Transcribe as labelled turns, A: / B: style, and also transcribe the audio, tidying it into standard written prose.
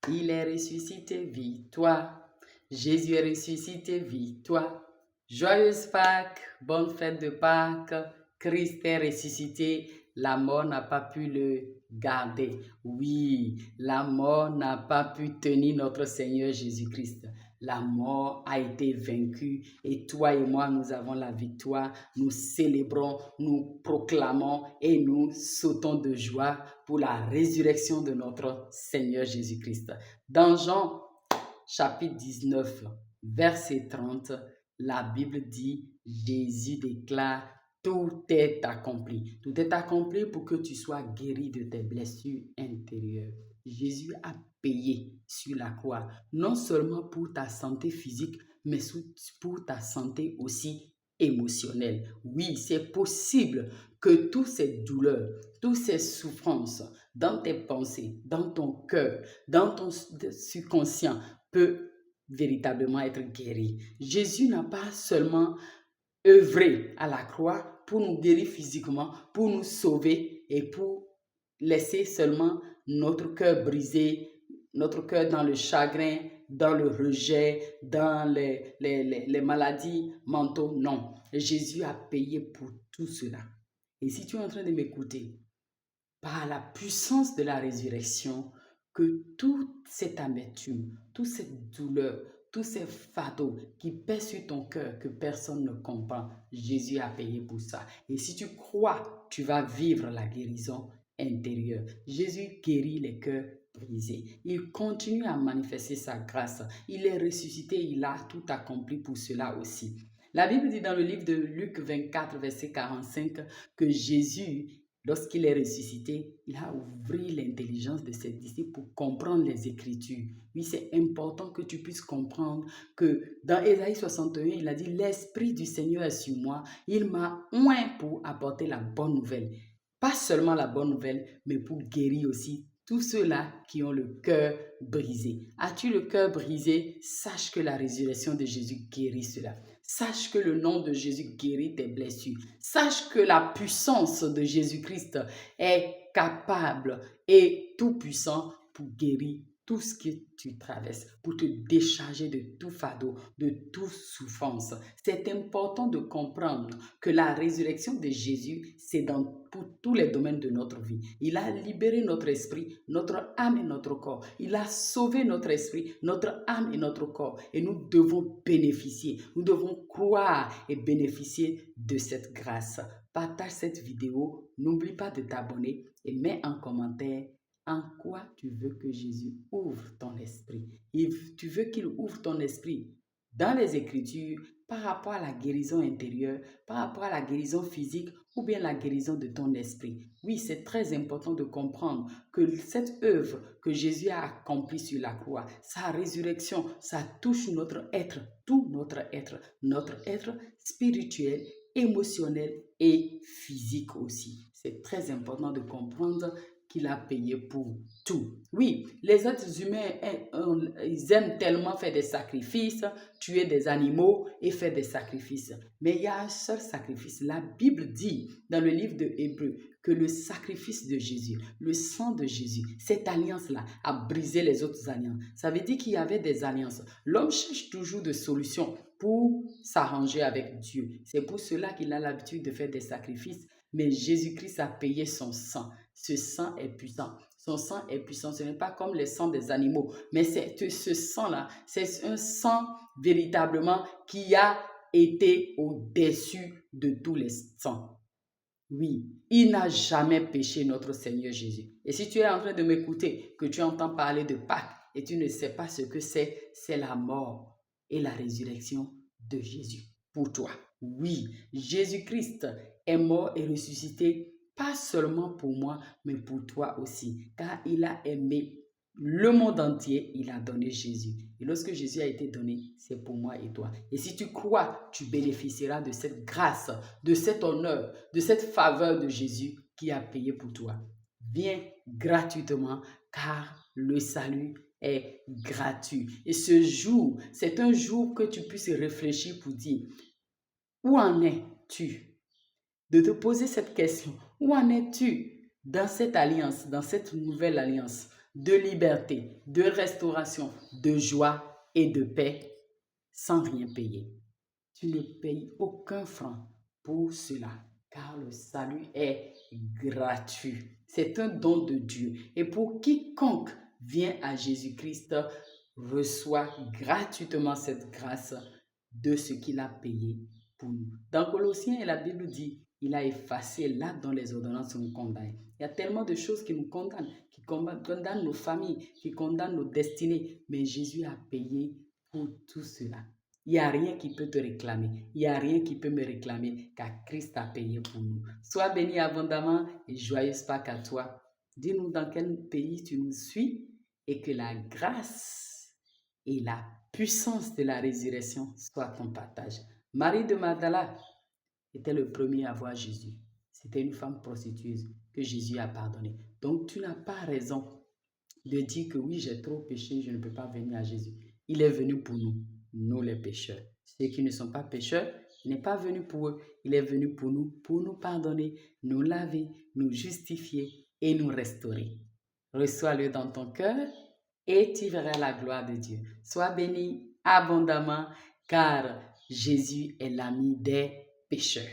A: Il est ressuscité, vis-toi. Jésus est ressuscité, vis-toi. Joyeuse Pâques, bonne fête de Pâques. Christ est ressuscité, la mort n'a pas pu le garder. Oui, la mort n'a pas pu tenir notre Seigneur Jésus-Christ. La mort a été vaincue et toi et moi, nous avons la victoire. Nous célébrons, nous proclamons et nous sautons de joie pour la résurrection de notre Seigneur Jésus-Christ. Dans Jean chapitre 19, verset 30, la Bible dit, Jésus déclare, tout est accompli. Tout est accompli pour que tu sois guéri de tes blessures intérieures. Jésus a payé sur la croix, non seulement pour ta santé physique, mais pour ta santé aussi émotionnelle. Oui, c'est possible que toutes ces douleurs, toutes ces souffrances dans tes pensées, dans ton cœur, dans ton subconscient peut véritablement être guéri. Jésus n'a pas seulement œuvré à la croix pour nous guérir physiquement, pour nous sauver et pour laisser seulement notre cœur brisé, notre cœur dans le chagrin, dans le rejet, dans les maladies mentaux. Non, Jésus a payé pour tout cela. Et si tu es en train de m'écouter, par la puissance de la résurrection, que toute cette amertume, toute cette douleur, tous ces fardeaux qui pèsent sur ton cœur que personne ne comprend, Jésus a payé pour ça. Et si tu crois, tu vas vivre la guérison intérieure. Jésus guérit les cœurs brisés. Il continue à manifester sa grâce. Il est ressuscité, il a tout accompli pour cela aussi. La Bible dit dans le livre de Luc 24, verset 45, que Jésus, lorsqu'il est ressuscité, il a ouvert l'intelligence de ses disciples pour comprendre les Écritures. Oui, c'est important que tu puisses comprendre que dans Ésaïe 61, il a dit « L'Esprit du Seigneur est sur moi, il m'a oint pour apporter la bonne nouvelle. » Pas seulement la bonne nouvelle, mais pour guérir aussi tous ceux-là qui ont le cœur brisé. As-tu le cœur brisé? Sache que la résurrection de Jésus guérit cela. Sache que le nom de Jésus guérit tes blessures. Sache que la puissance de Jésus-Christ est capable et tout-puissant pour guérir tout ce que tu traverses, pour te décharger de tout fardeau, de toute souffrance. C'est important de comprendre que la résurrection de Jésus, c'est pour tous les domaines de notre vie. Il a libéré notre esprit, notre âme et notre corps. Il a sauvé notre esprit, notre âme et notre corps. Et nous devons bénéficier, nous devons croire et bénéficier de cette grâce. Partage cette vidéo, n'oublie pas de t'abonner et mets en commentaire en quoi tu veux que Jésus ouvre ton esprit. Tu veux qu'il ouvre ton esprit dans les Écritures par rapport à la guérison intérieure, par rapport à la guérison physique ou bien la guérison de ton esprit. Oui, c'est très important de comprendre que cette œuvre que Jésus a accomplie sur la croix, sa résurrection, ça touche notre être, tout notre être spirituel, émotionnel et physique aussi. C'est très important de comprendre qu'il a payé pour tout. Oui, les êtres humains, ils aiment tellement faire des sacrifices, tuer des animaux et faire des sacrifices. Mais il y a un seul sacrifice. La Bible dit dans le livre de Hébreux que le sacrifice de Jésus, le sang de Jésus, cette alliance-là a brisé les autres alliances. Ça veut dire qu'il y avait des alliances. L'homme cherche toujours des solutions pour s'arranger avec Dieu. C'est pour cela qu'il a l'habitude de faire des sacrifices. Mais Jésus-Christ a payé son sang. Ce sang est puissant. Son sang est puissant. Ce n'est pas comme le sang des animaux. Mais ce sang-là, c'est un sang véritablement qui a été au-dessus de tous les sangs. Oui, il n'a jamais péché notre Seigneur Jésus. Et si tu es en train de m'écouter, que tu entends parler de Pâques et tu ne sais pas ce que c'est la mort et la résurrection de Jésus pour toi. Oui, Jésus-Christ est mort et ressuscité, pas seulement pour moi, mais pour toi aussi, car il a aimé le monde entier, il a donné Jésus. Et lorsque Jésus a été donné, c'est pour moi et toi. Et si tu crois, tu bénéficieras de cette grâce, de cet honneur, de cette faveur de Jésus qui a payé pour toi. Viens gratuitement, car le salut est gratuit. Et ce jour, c'est un jour que tu puisses réfléchir pour dire, où en es-tu? De te poser cette question, où en es-tu dans cette alliance, dans cette nouvelle alliance, de liberté, de restauration, de joie et de paix sans rien payer. Tu ne payes aucun franc pour cela, car le salut est gratuit. C'est un don de Dieu. Et pour quiconque vient à Jésus-Christ, reçoit gratuitement cette grâce de ce qu'il a payé pour nous. Dans Colossiens, la Bible dit, il a effacé là dont les ordonnances nous condamnent. Il y a tellement de choses qui nous condamnent, qui condamnent nos familles, qui condamnent nos destinées. Mais Jésus a payé pour tout cela. Il n'y a rien qui peut te réclamer. Il n'y a rien qui peut me réclamer car Christ a payé pour nous. Sois béni abondamment et joyeuse Pâques à toi. Dis-nous dans quel pays tu nous suis et que la grâce et la puissance de la résurrection soient ton partage. Marie de Magdala était le premier à voir Jésus. C'était une femme prostitueuse que Jésus a pardonnée. Donc tu n'as pas raison de dire que oui, j'ai trop péché, je ne peux pas venir à Jésus. Il est venu pour nous, nous les pécheurs. Ceux qui ne sont pas pécheurs, il n'est pas venu pour eux. Il est venu pour nous pardonner, nous laver, nous justifier et nous restaurer. Reçois-le dans ton cœur et tu verras la gloire de Dieu. Sois béni abondamment car Jésus est l'ami des pécheurs.